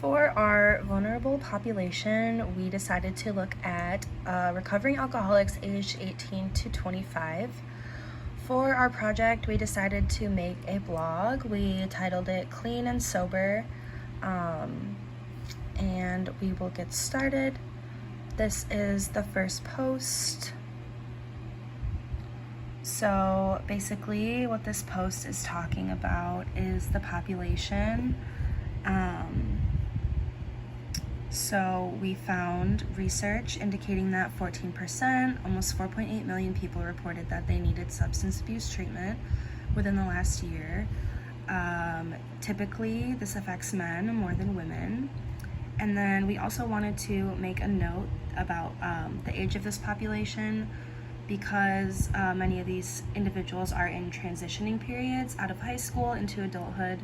For our vulnerable population, we decided to look at recovering alcoholics aged 18 to 25. For our project, we decided to make a blog. We titled it Clean and Sober, and we will get started. This is the first post. So basically what this post is talking about is the population. So we found research indicating that 14%, almost 4.8 million people reported that they needed substance abuse treatment within the last year. Typically, this affects men more than women. And then we also wanted to make a note about the age of this population because many of these individuals are in transitioning periods out of high school into adulthood.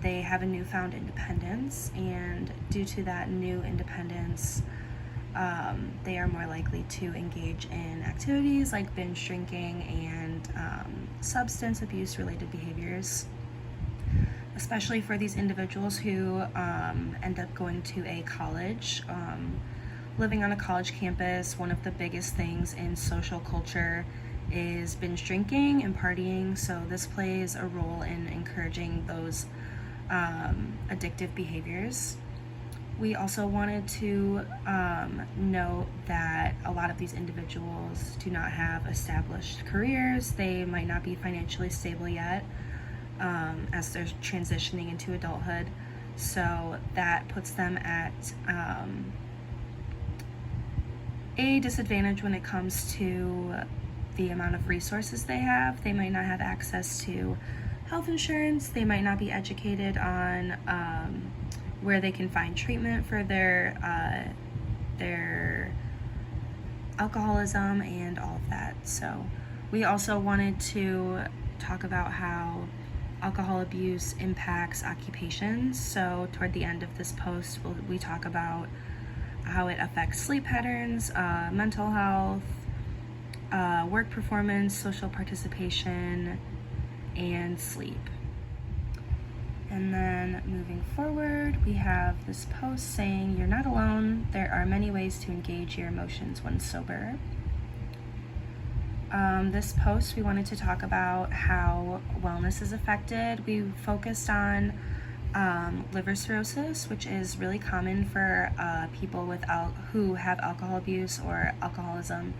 They have a newfound independence, and due to that new independence, they are more likely to engage in activities like binge drinking and substance abuse related behaviors, especially for these individuals who end up going to a college. Living on a college campus, one of the biggest things in social culture is binge drinking and partying, so this plays a role in encouraging those addictive behaviors. We also wanted to note that a lot of these individuals do not have established careers. They might not be financially stable yet as they're transitioning into adulthood, so that puts them at a disadvantage when it comes to the amount of resources they have. They might not have access to health insurance. They might not be educated on where they can find treatment for their alcoholism and all of that. So we also wanted to talk about how alcohol abuse impacts occupations. So toward the end of this post, we talk about how it affects sleep patterns, mental health, work performance, social participation, and sleep. And then moving forward, we have this post saying, "You're not alone. There are many ways to engage your emotions when sober." This post, we wanted to talk about how wellness is affected. We focused on liver cirrhosis, which is really common for people who have alcohol abuse or alcoholism.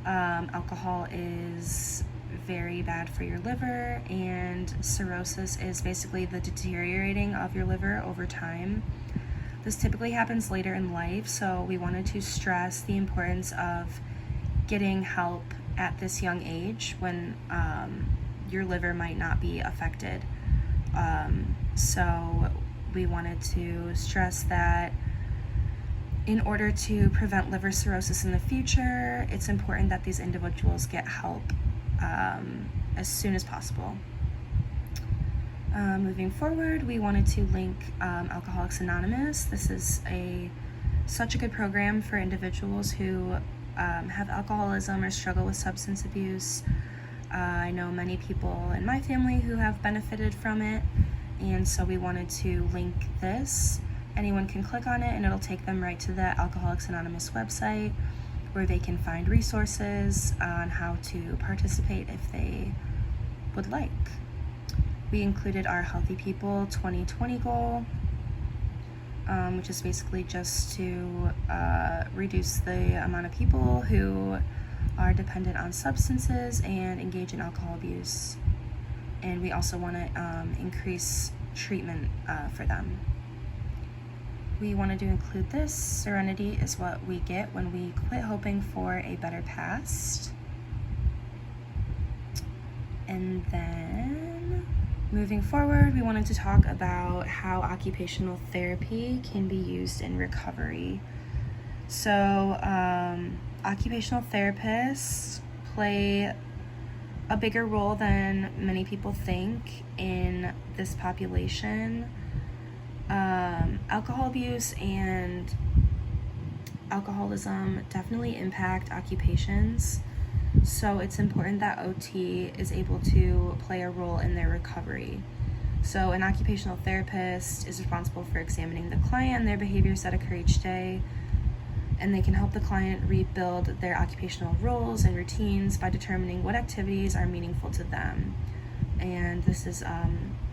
Alcohol is very bad for your liver, and cirrhosis is basically the deteriorating of your liver over time. This typically happens later in life, so we wanted to stress the importance of getting help at this young age when your liver might not be affected. So we wanted to stress that in order to prevent liver cirrhosis in the future, it's important that these individuals get help as soon as possible. Moving forward, we wanted to link Alcoholics Anonymous. This is such a good program for individuals who have alcoholism or struggle with substance abuse. I know many people in my family who have benefited from it, and so we wanted to link this. Anyone can click on it and it'll take them right to the Alcoholics Anonymous website where they can find resources on how to participate if they would like. We included our Healthy People 2020 goal, which is basically just to reduce the amount of people who are dependent on substances and engage in alcohol abuse. And we also want to increase treatment for them. We wanted to include this: serenity is what we get when we quit hoping for a better past. And then moving forward, we wanted to talk about how occupational therapy can be used in recovery. So occupational therapists play a bigger role than many people think in this population. Alcohol abuse and alcoholism definitely impact occupations, so it's important that OT is able to play a role in their recovery. So an occupational therapist is responsible for examining the client and their behaviors that occur each day, and they can help the client rebuild their occupational roles and routines by determining what activities are meaningful to them. And this is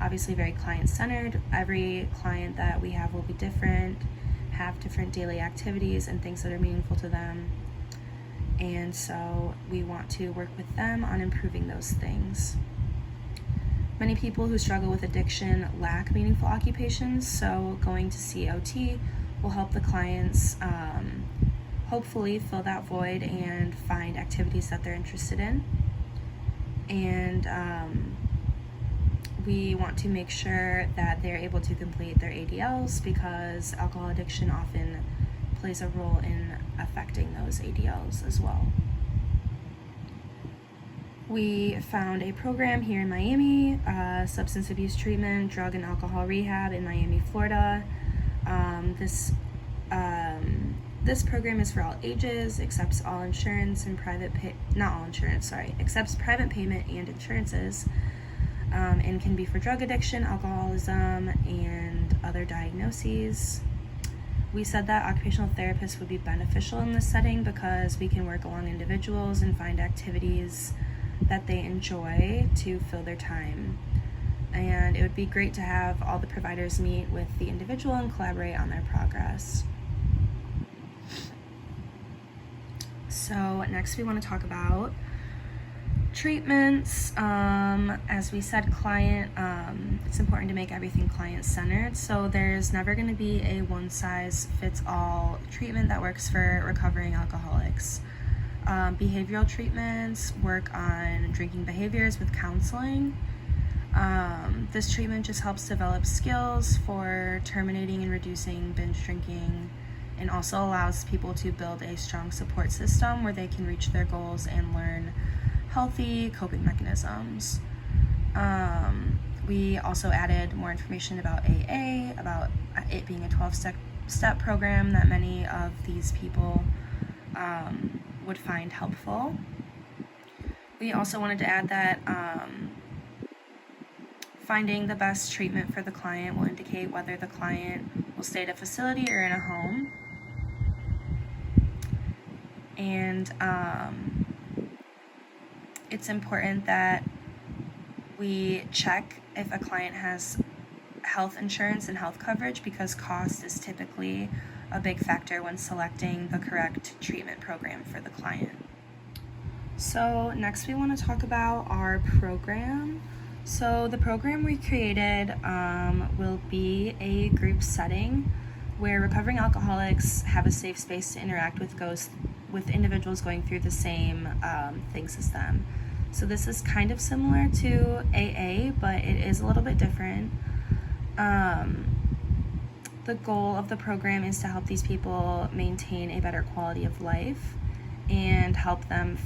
obviously very client-centered. Every client that we have will be different, have different daily activities and things that are meaningful to them. And so we want to work with them on improving those things. Many people who struggle with addiction lack meaningful occupations, so going to COT will help the clients hopefully fill that void and find activities that they're interested in. And we want to make sure that they're able to complete their ADLs, because alcohol addiction often plays a role in affecting those ADLs as well. We found a program here in Miami, substance abuse treatment, drug and alcohol rehab in Miami, Florida. This program is for all ages, accepts all insurance and accepts private payment and insurances, and can be for drug addiction, alcoholism, and other diagnoses. We said that occupational therapists would be beneficial in this setting because we can work along individuals and find activities that they enjoy to fill their time. And it would be great to have all the providers meet with the individual and collaborate on their progress. So next we want to talk about treatments. As we said, it's important to make everything client-centered. So there's never going to be a one-size-fits-all treatment that works for recovering alcoholics. Behavioral treatments work on drinking behaviors with counseling. This treatment just helps develop skills for terminating and reducing binge drinking, and also allows people to build a strong support system where they can reach their goals and learn healthy coping mechanisms. We also added more information about AA, about it being a 12-step program that many of these people would find helpful. We also wanted to add that finding the best treatment for the client will indicate whether the client will stay at a facility or in a home. And it's important that we check if a client has health insurance and health coverage, because cost is typically a big factor when selecting the correct treatment program for the client. So next we want to talk about our program. So the program we created will be a group setting where recovering alcoholics have a safe space to interact with individuals going through the same things as them. So this is kind of similar to AA, but it is a little bit different. The goal of the program is to help these people maintain a better quality of life and help them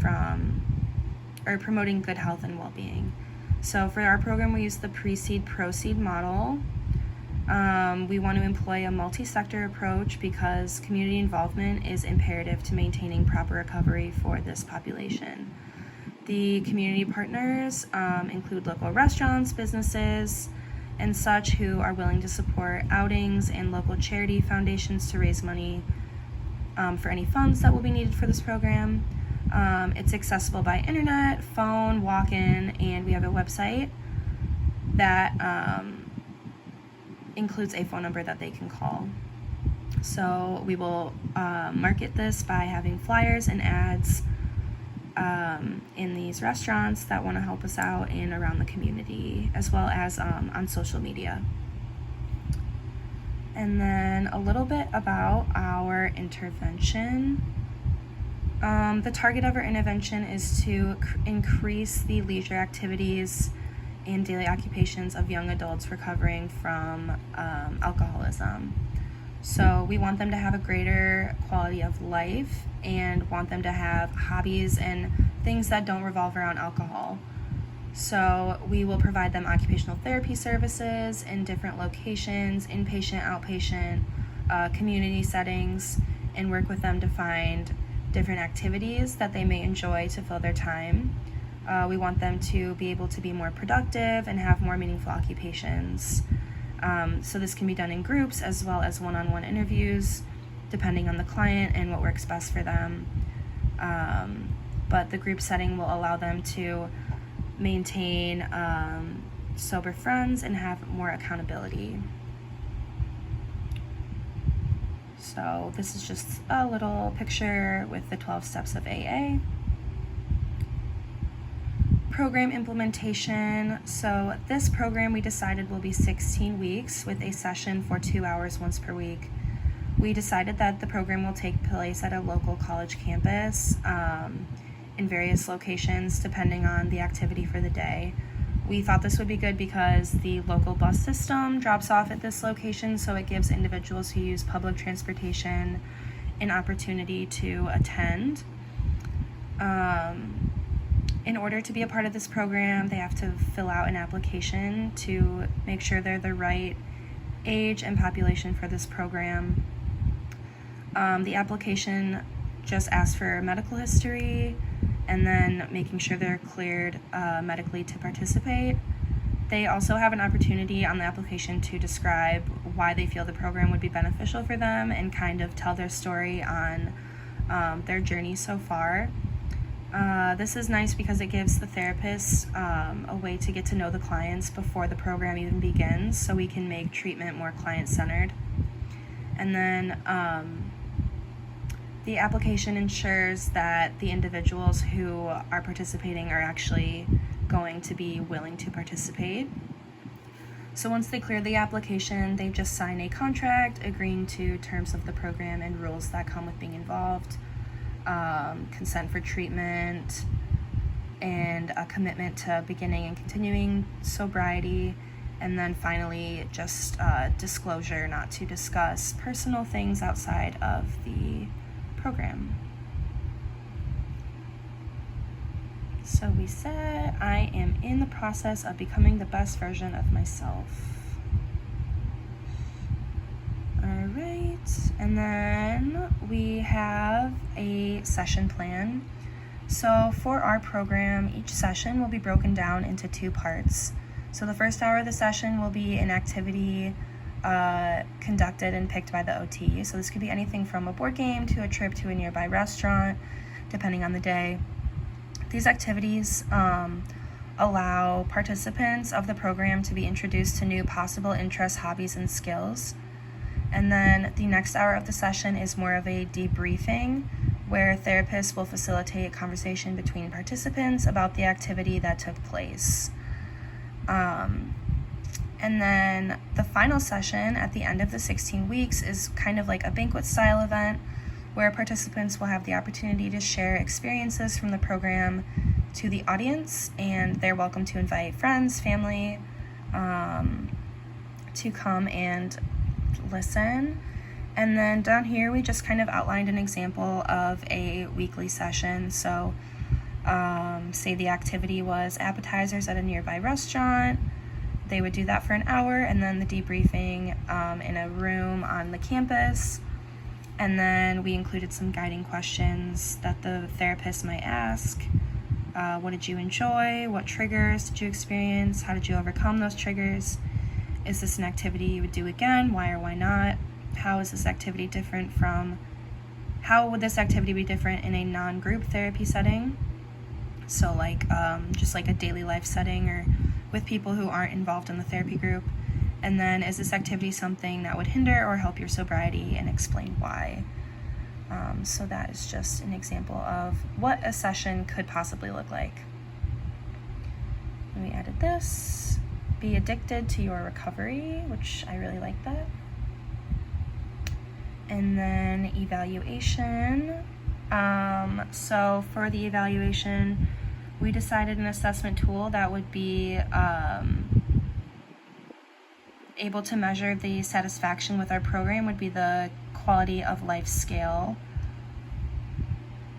promoting good health and well-being. So for our program, we use the Precede-Proceed model. We want to employ a multi-sector approach because community involvement is imperative to maintaining proper recovery for this population. The community partners include local restaurants, businesses, and such who are willing to support outings, and local charity foundations to raise money for any funds that will be needed for this program. It's accessible by internet, phone, walk-in, and we have a website that includes a phone number that they can call. So we will market this by having flyers and ads in these restaurants that want to help us out and around the community, as well as on social media. And then a little bit about our intervention. The target of our intervention is to increase the leisure activities and daily occupations of young adults recovering from alcoholism. So we want them to have a greater quality of life and want them to have hobbies and things that don't revolve around alcohol. So we will provide them occupational therapy services in different locations, inpatient, outpatient, community settings, and work with them to find different activities that they may enjoy to fill their time. We want them to be able to be more productive and have more meaningful occupations. So this can be done in groups as well as one-on-one interviews, depending on the client and what works best for them. But the group setting will allow them to maintain sober friends and have more accountability. So this is just a little picture with the 12 steps of AA. Program implementation. So this program we decided will be 16 weeks with a session for 2 hours once per week. We decided that the program will take place at a local college campus in various locations depending on the activity for the day. We thought this would be good because the local bus system drops off at this location, so it gives individuals who use public transportation an opportunity to attend. In order to be a part of this program, they have to fill out an application to make sure they're the right age and population for this program. The application just asks for medical history and then making sure they're cleared medically to participate. They also have an opportunity on the application to describe why they feel the program would be beneficial for them and kind of tell their story on their journey so far. This is nice because it gives the therapists a way to get to know the clients before the program even begins, so we can make treatment more client-centered. And then the application ensures that the individuals who are participating are actually going to be willing to participate. So once they clear the application, they just sign a contract agreeing to terms of the program and rules that come with being involved, consent for treatment, and a commitment to beginning and continuing sobriety, and then finally just disclosure not to discuss personal things outside of the program. So we said, I am in the process of becoming the best version of myself. All right, and then we have a session plan. So for our program, each session will be broken down into 2 parts. So the first hour of the session will be an activity conducted and picked by the OT. So this could be anything from a board game to a trip to a nearby restaurant, depending on the day. These activities allow participants of the program to be introduced to new possible interests, hobbies, and skills. And then the next hour of the session is more of a debriefing, where therapists will facilitate conversation between participants about the activity that took place. And then the final session at the end of the 16 weeks is kind of like a banquet style event where participants will have the opportunity to share experiences from the program to the audience, and they're welcome to invite friends, family, to come and listen. And then down here we just kind of outlined an example of a weekly session. So say the activity was appetizers at a nearby restaurant. They would do that for an hour, and then the debriefing in a room on the campus. And then we included some guiding questions that the therapist might ask. What did you enjoy? What triggers did you experience? How did you overcome those triggers? Is this an activity you would do again? Why or why not? How would this activity be different in a non-group therapy setting? So like just like a daily life setting or with people who aren't involved in the therapy group. And then, is this activity something that would hinder or help your sobriety, and explain why? So that is just an example of what a session could possibly look like. And we added this, be addicted to your recovery, which I really like that. And then evaluation. So for the evaluation, we decided an assessment tool that would be able to measure the satisfaction with our program would be the quality of life scale.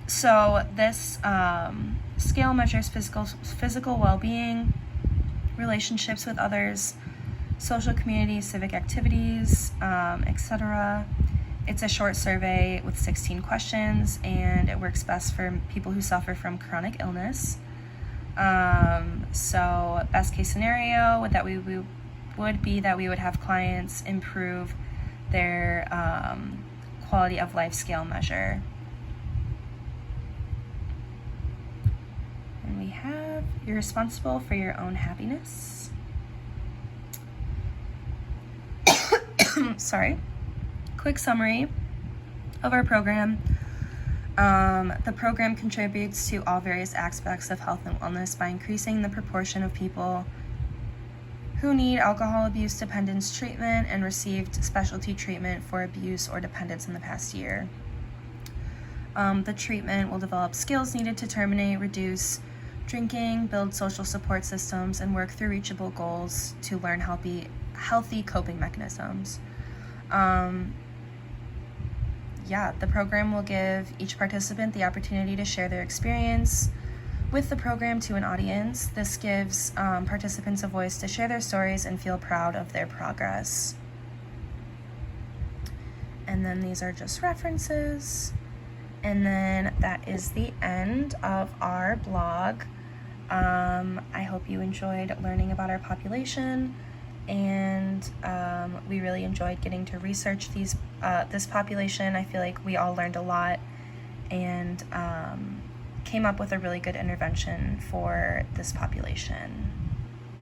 So this scale measures physical well-being, relationships with others, social community, civic activities, etc. It's a short survey with 16 questions, and it works best for people who suffer from chronic illness. So best case scenario would be that we would have clients improve their quality of life scale measure. And we have, you're responsible for your own happiness. Sorry. Quick summary of our program. The program contributes to all various aspects of health and wellness by increasing the proportion of people who need alcohol abuse dependence treatment and received specialty treatment for abuse or dependence in the past year. The treatment will develop skills needed to terminate, reduce drinking, build social support systems, and work through reachable goals to learn healthy coping mechanisms. The program will give each participant the opportunity to share their experience with the program to an audience. This gives participants a voice to share their stories and feel proud of their progress. And then these are just references. And then that is the end of our blog. I hope you enjoyed learning about our population, and we really enjoyed getting to research this population. I feel like we all learned a lot and came up with a really good intervention for this population.